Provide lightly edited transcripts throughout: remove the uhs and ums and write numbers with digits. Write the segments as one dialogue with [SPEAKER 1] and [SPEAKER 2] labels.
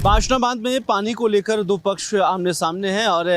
[SPEAKER 1] पाशना बांध में पानी को लेकर दो पक्ष आमने सामने हैं और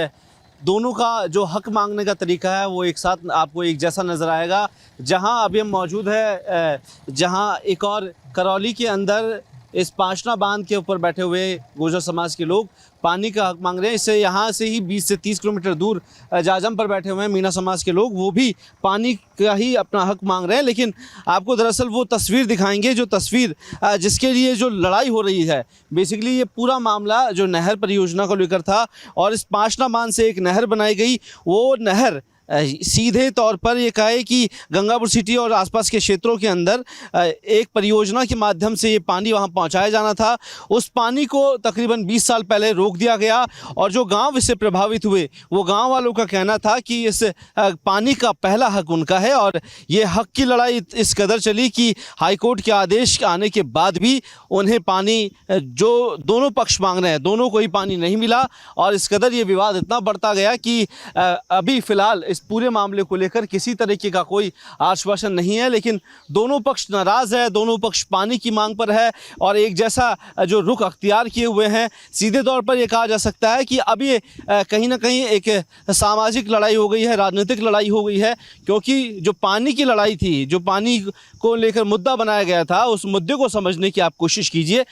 [SPEAKER 1] दोनों का जो हक मांगने का तरीका है वो एक साथ आपको एक जैसा नज़र आएगा। जहां अभी हम मौजूद है, जहां एक और करौली के अंदर इस पाशना बांध के ऊपर बैठे हुए गुर्जर समाज के लोग पानी का हक मांग रहे हैं। इससे यहाँ से ही 20 से 30 किलोमीटर दूर जाजम पर बैठे हुए हैं मीना समाज के लोग, वो भी पानी का ही अपना हक मांग रहे हैं। लेकिन आपको दरअसल वो तस्वीर दिखाएंगे, जो तस्वीर जिसके लिए जो लड़ाई हो रही है। बेसिकली ये पूरा मामला जो नहर परियोजना को लेकर था और इस पाशना बांध से एक नहर बनाई गई, वो नहर सीधे तौर पर ये कहे कि गंगापुर सिटी और आसपास के क्षेत्रों के अंदर एक परियोजना के माध्यम से ये पानी वहाँ पहुँचाया जाना था। उस पानी को तकरीबन 20 साल पहले रोक दिया गया और जो गांव इससे प्रभावित हुए वो गांव वालों का कहना था कि इस पानी का पहला हक उनका है। और ये हक की लड़ाई इस कदर चली कि हाईकोर्ट के आदेश आने के बाद भी उन्हें पानी जो दोनों पक्ष मांग रहे हैं, दोनों को ही पानी नहीं मिला। और इस कदर ये विवाद इतना बढ़ता गया कि अभी फ़िलहाल इस पूरे मामले को लेकर किसी तरीके का कोई आश्वासन नहीं है। लेकिन दोनों पक्ष नाराज़ है, दोनों पक्ष पानी की मांग पर है और एक जैसा जो रुख अख्तियार किए हुए हैं। सीधे तौर पर यह कहा जा सकता है कि अब ये कहीं ना कहीं एक सामाजिक लड़ाई हो गई है, राजनीतिक लड़ाई हो गई है। क्योंकि जो पानी की लड़ाई थी, जो पानी को लेकर मुद्दा बनाया गया था, उस मुद्दे को समझने की आप कोशिश कीजिए।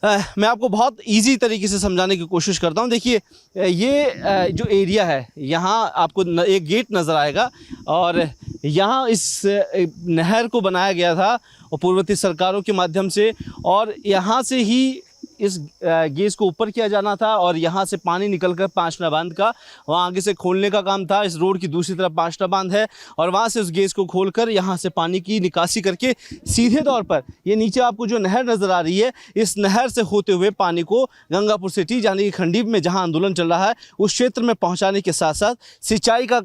[SPEAKER 1] मैं आपको बहुत इजी तरीके से समझाने की कोशिश करता हूं। देखिए, ये जो एरिया है, यहाँ आपको एक गेट नज़र आएगा और यहाँ इस नहर को बनाया गया था और पूर्ववर्ती सरकारों के माध्यम से, और यहाँ से ही इस गेज को ऊपर किया जाना था और यहाँ से पानी निकलकर पाशना बांध का वहाँ आगे से खोलने का काम था। इस रोड की दूसरी तरफ पाशना बांध है और वहाँ से उस गेज को खोलकर यहाँ से पानी की निकासी करके सीधे तौर पर ये नीचे आपको जो नहर नज़र आ रही है, इस नहर से होते हुए पानी को गंगापुर सिटी यानी कि खंडीप में जहाँ आंदोलन चल रहा है उस क्षेत्र में पहुँचाने के साथ साथ सिंचाई का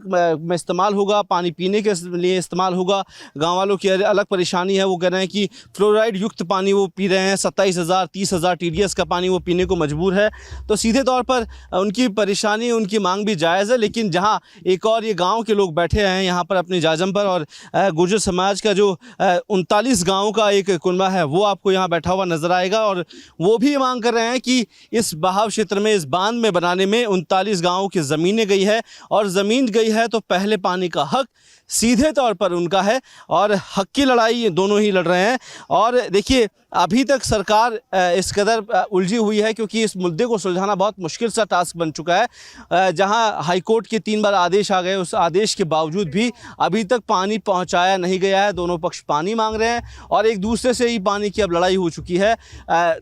[SPEAKER 1] इस्तेमाल होगा, पानी पीने के लिए इस्तेमाल होगा। गाँव वालों की अलग परेशानी है, वो कह रहे हैं कि फ्लोराइड युक्त पानी वो पी रहे हैं। 27,000 30,000 TDS का पानी वो पीने को मजबूर है। तो सीधे तौर पर उनकी परेशानी, उनकी मांग भी जायज़ है। लेकिन जहां एक और ये गांव के लोग बैठे हैं यहाँ पर अपने जाजम पर, और गुर्जर समाज का जो 39 गांवों का एक कुनबा है वो आपको यहाँ बैठा हुआ नज़र आएगा। और वो भी मांग कर रहे हैं कि इस बहाव क्षेत्र में, इस बांध में बनाने में 39 गाँवों की ज़मीनें गई है और ज़मीन गई है तो पहले पानी का हक सीधे तौर पर उनका है और हक की लड़ाई दोनों ही लड़ रहे हैं। और देखिए, अभी तक सरकार इस कदर उलझी हुई है क्योंकि इस मुद्दे को सुलझाना बहुत मुश्किल सा टास्क बन चुका है। जहां हाईकोर्ट के 3 बार आदेश आ गए, उस आदेश के बावजूद भी अभी तक पानी पहुंचाया नहीं गया है। दोनों पक्ष पानी मांग रहे हैं और एक दूसरे से ही पानी की अब लड़ाई हो चुकी है।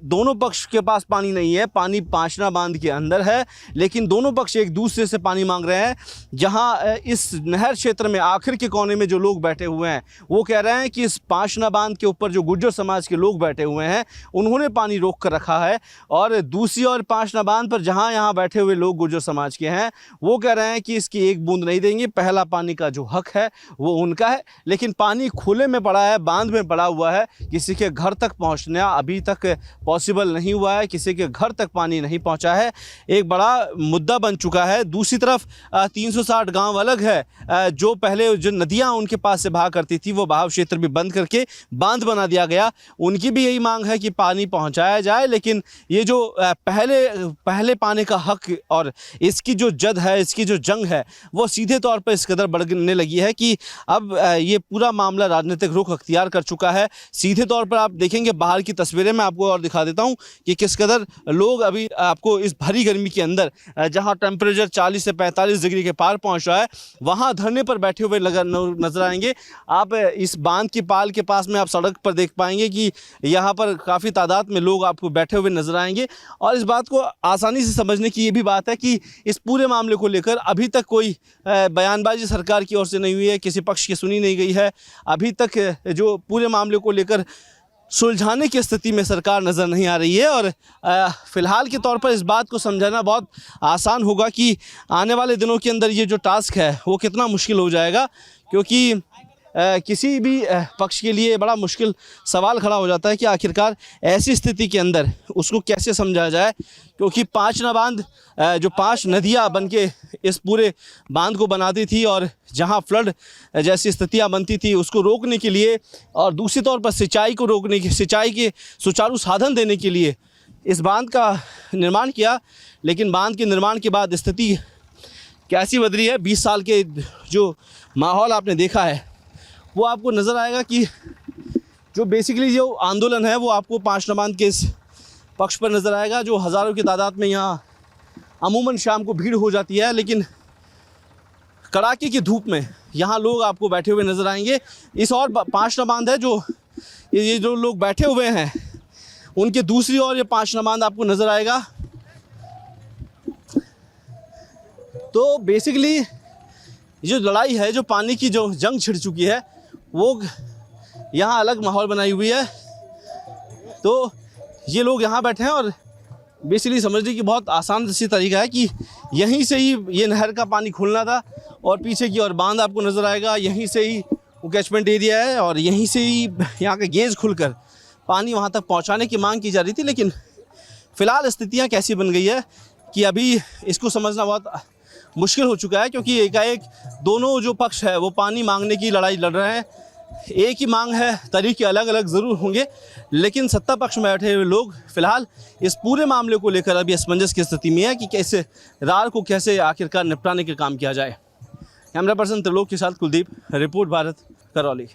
[SPEAKER 1] दोनों पक्ष के पास पानी नहीं है, पानी पाशना बांध के अंदर है, लेकिन दोनों पक्ष एक दूसरे से पानी मांग रहे हैं। जहाँ इस नहर क्षेत्र में आखिर के कोने में जो लोग बैठे हुए हैं वो कह रहे हैं कि इस पाशना बांध के ऊपर जो गुर्जर समाज के लोग बैठे हुए हैं उन्होंने पानी रोक कर रखा है। और दूसरी ओर पाशना बांध पर जहां यहां बैठे हुए लोग गुर्जर समाज के हैं वो कह रहे हैं कि इसकी एक बूंद नहीं देंगे, पहला पानी का जो हक है वो उनका है। लेकिन पानी खुले में पड़ा है, बांध में पड़ा हुआ है, किसी के घर तक पहुंचना अभी तक पॉसिबल नहीं हुआ है, किसी के घर तक पानी नहीं पहुंचा है। एक बड़ा मुद्दा बन चुका है। दूसरी तरफ 360 गाँव अलग है, जो पहले जो नदियाँ उनके पास से बहा करती थी वो बहाव क्षेत्र भी बंद करके बांध बना दिया गया। उनकी भी यही मांग है कि पानी पहुंचाया जाए। लेकिन ये जो पहले पानी का हक और इसकी जो जद है, इसकी जो जंग है, वो सीधे तौर पर इस कदर बढ़ने लगी है कि अब ये पूरा मामला राजनीतिक रुख अख्तियार कर चुका है। सीधे तौर पर आप देखेंगे बाहर की तस्वीरें मैं आपको और दिखा देता हूं कि किस कदर लोग अभी आपको इस भरी गर्मी के अंदर, जहां टेम्परेचर 40 से 45 डिग्री के पार पहुंच रहा है, वहां धरने पर बैठे हुए नजर आएंगे। आप इस बांध की पाल के पास में आप सड़क पर देख पाएंगे कि यहाँ पर काफ़ी तादाद में लोग आपको बैठे हुए नजर आएंगे। और इस बात को आसानी से समझने की ये भी बात है कि इस पूरे मामले को लेकर अभी तक कोई बयानबाजी सरकार की ओर से नहीं हुई है, किसी पक्ष की सुनी नहीं गई है। अभी तक जो पूरे मामले को लेकर सुलझाने की स्थिति में सरकार नज़र नहीं आ रही है। और फ़िलहाल के तौर पर इस बात को समझाना बहुत आसान होगा कि आने वाले दिनों के अंदर ये जो टास्क है वो कितना मुश्किल हो जाएगा। क्योंकि किसी भी पक्ष के लिए बड़ा मुश्किल सवाल खड़ा हो जाता है कि आखिरकार ऐसी स्थिति के अंदर उसको कैसे समझा जाए। क्योंकि पाशना बांध जो 5 नदियाँ बनके इस पूरे बांध को बनाती थी और जहां फ्लड जैसी स्थितियां बनती थी उसको रोकने के लिए और दूसरी तौर पर सिंचाई को रोकने की, सिंचाई के सुचारू साधन देने के लिए इस बांध का निर्माण किया, लेकिन बांध के निर्माण के बाद स्थिति कैसी बदली है, 20 साल के जो माहौल आपने देखा है वो आपको नज़र आएगा कि जो बेसिकली जो आंदोलन है वो आपको पांचना बांध के इस पक्ष पर नज़र आएगा, जो हज़ारों की तादाद में यहाँ अमूमन शाम को भीड़ हो जाती है, लेकिन कड़ाके की धूप में यहाँ लोग आपको बैठे हुए नज़र आएंगे। इस और पांचना बांध है, जो ये जो लोग बैठे हुए हैं उनके दूसरी ओर ये पांचना बांध आपको नज़र आएगा। तो बेसिकली जो लड़ाई है, जो पानी की जो जंग छिड़ चुकी है, वो यहाँ अलग माहौल बनाई हुई है। तो ये लोग यहाँ बैठे हैं और बेसिकली समझने की बहुत आसान सी तरीका है कि यहीं से ही ये नहर का पानी खुलना था और पीछे की ओर बांध आपको नज़र आएगा, यहीं से ही वो कैचमेंट एरिया है और यहीं से ही यहाँ का गेज खुलकर पानी वहाँ तक पहुँचाने की मांग की जा रही थी। लेकिन फ़िलहाल स्थितियाँ कैसी बन गई है कि अभी इसको समझना बहुत मुश्किल हो चुका है, क्योंकि एकाएक दोनों जो पक्ष है वो पानी मांगने की लड़ाई लड़ रहे हैं। एक ही मांग है, तरीके अलग अलग ज़रूर होंगे, लेकिन सत्ता पक्ष में बैठे हुए लोग फ़िलहाल इस पूरे मामले को लेकर अभी असमंजस की स्थिति में है कि कैसे रार को कैसे आखिरकार निपटाने का काम किया जाए। कैमरा पर्सन त्रिलोक के साथ कुलदीप, रिपोर्ट भारत, करौली।